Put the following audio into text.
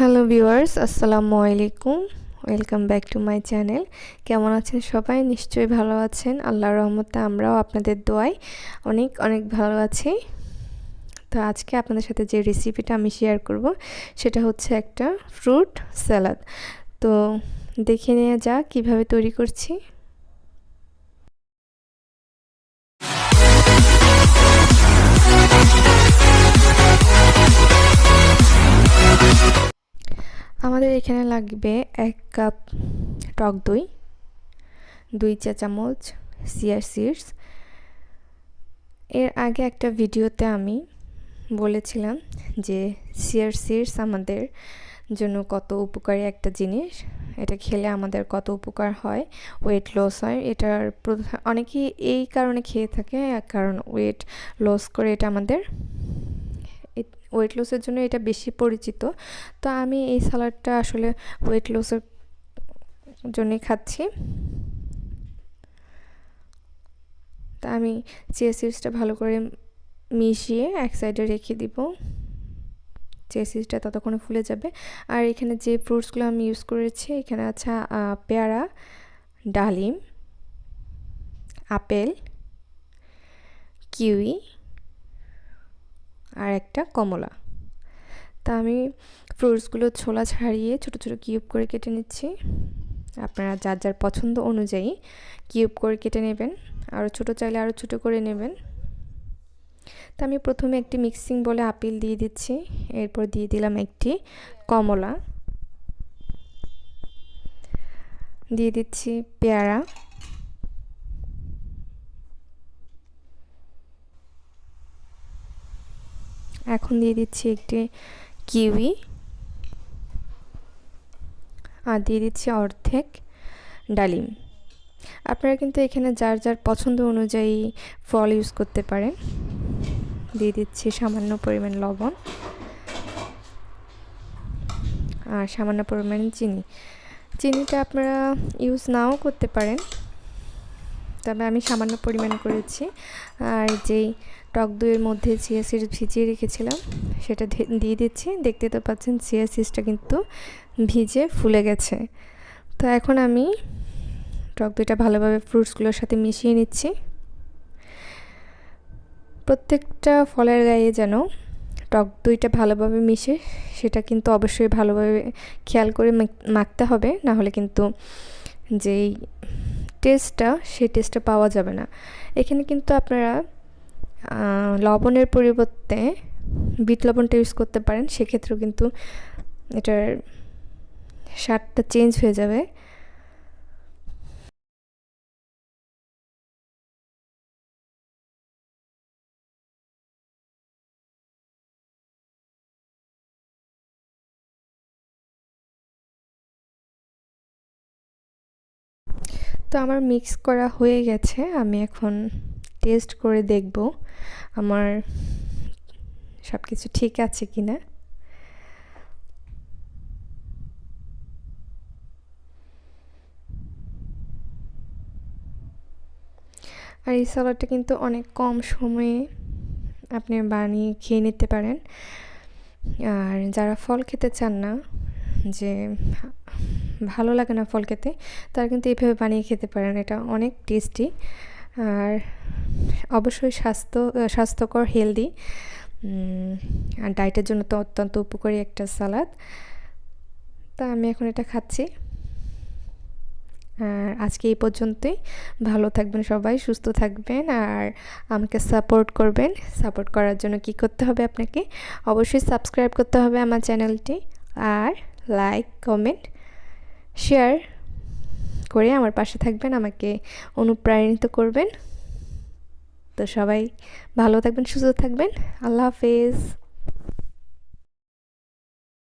Hello viewers, আসসালামু আলাইকুম। Welcome back to my channel. কেমন আছেন সবাই? নিশ্চয়ই ভালো আছেন। আল্লাহর রহমতে আমরাও আপনাদের দোয়ায় অনেক অনেক ভালো আছি। তো আজকে আপনাদের সাথে যে রেসিপিটা আমি শেয়ার করব সেটা হচ্ছে একটা ফ্রুট স্যালাড। তো দেখে নেওয়া যাক কীভাবে তৈরি করছি। আমাদের এখানে লাগবে 1 কাপ টক দই, 2 চা চামচ চিয়া সিডস। এর আগে একটা ভিডিওতে আমি বলেছিলাম যে চিয়া সিডস আমাদের জন্য কত উপকারী একটা জিনিস, এটা খেলে আমাদের কত উপকার হয়, ওয়েট লস হয়। এটার অনেকেই এই কারণে খেয়ে থাকে, কারণ ওয়েট লস করে। এটা আমাদের ওয়েট লসের জন্য এটা বেশি পরিচিত। তো আমি এই স্যালাডটা আসলে ওয়েট লসের জন্যই খাচ্ছি। তা আমি চিয়া সিডসটা ভালো করে মিশিয়ে এক সাইডে রেখে দিব। চিয়া সিডসটা ততক্ষণে ফুলে যাবে। আর এখানে যে ফ্রুটসগুলো আমি ইউজ করেছি, এখানে আছে পেয়ারা, ডালিম, আপেল, কিউই আর একটা কমলা। তা আমি ফ্রুটসগুলো ছোলা ছাড়িয়ে ছোট ছোট কিউব করে কেটে নিচ্ছি। আপনারা যার যার পছন্দ অনুযায়ী কিউব করে কেটে নেবেন, আরও ছোটো চাইলে আরও ছোটো করে নেবেন। তা আমি প্রথমে একটি মিক্সিং বলে আপেল দিয়ে দিচ্ছি, এরপর দিয়ে দিলাম একটি কমলা, দিয়ে দিচ্ছি পেয়ারা, এখন দিয়ে দিচ্ছি একটি কিউই, আর দিয়ে দিচ্ছি অর্ধেক ডালিম। আপনারা কিন্তু এখানে যার যার পছন্দ অনুযায়ী ফল ইউজ করতে পারেন। দিয়ে দিচ্ছি সামান্য পরিমাণ লবণ আর সামান্য পরিমাণ চিনি। চিনিটা আপনারা ইউজ নাও করতে পারেন, তবে আমি সামান্য পরিমাণ করেছি। আর যেই টক দইয়ের মধ্যে চিয়া সিডস ভিজিয়ে রেখেছিলাম সেটা দিয়ে দিচ্ছি। দেখতে তো পাচ্ছেন চিয়া সিডসটা কিন্তু ভিজে ফুলে গেছে। তো এখন আমি টক দইটা ভালোভাবে ফ্রুটসগুলোর সাথে মিশিয়ে নিচ্ছি। প্রত্যেকটা ফলের গায়ে যেন টক দইটা ভালোভাবে মিশে, সেটা কিন্তু অবশ্যই ভালোভাবে খেয়াল করে মাখতে হবে, না হলে কিন্তু যেই টেস্টটা সেই টেস্টটা পাওয়া যাবে না। এখানে কিন্তু আপনারা লবণের পরিবর্তে বিট লবণটা ইউজ করতে পারেন, সেক্ষেত্রেও কিন্তু এটার স্বাদটা চেঞ্জ হয়ে যাবে। তো আমার মিক্স করা হয়ে গেছে, আমি এখন টেস্ট করে দেখব আমার সব কিছু ঠিক আছে কি না। আর এই স্যালাডটা কিন্তু অনেক কম সময়ে আপনি বানিয়ে খেয়ে নিতে পারেন। আর যারা ফল খেতে চান না, যে ভালো লাগে না ফল খেতে, তারা কিন্তু এইভাবে বানিয়ে খেতে পারেন। এটা অনেক টেস্টি আর অবশ্যই স্বাস্থ্যকর, হেলদি, আর ডায়েটের জন্য তো অত্যন্ত উপকারী একটা সালাদ। তা আমি এখন এটা খাচ্ছি। আর আজকে এই পর্যন্তই। ভালো থাকবেন সবাই, সুস্থ থাকবেন আর আমাকে সাপোর্ট করবেন। সাপোর্ট করার জন্য কি করতে হবে আপনাকে? অবশ্যই সাবস্ক্রাইব করতে হবে আমার চ্যানেলটি, আর লাইক, কমেন্ট, শেয়ার করে আমার পাশে থাকবেন, আমাকে অনুপ্রাণিত করবেন। তো সবাই ভালো থাকবেন, সুস্থ থাকবেন। আল্লাহ হাফেজ।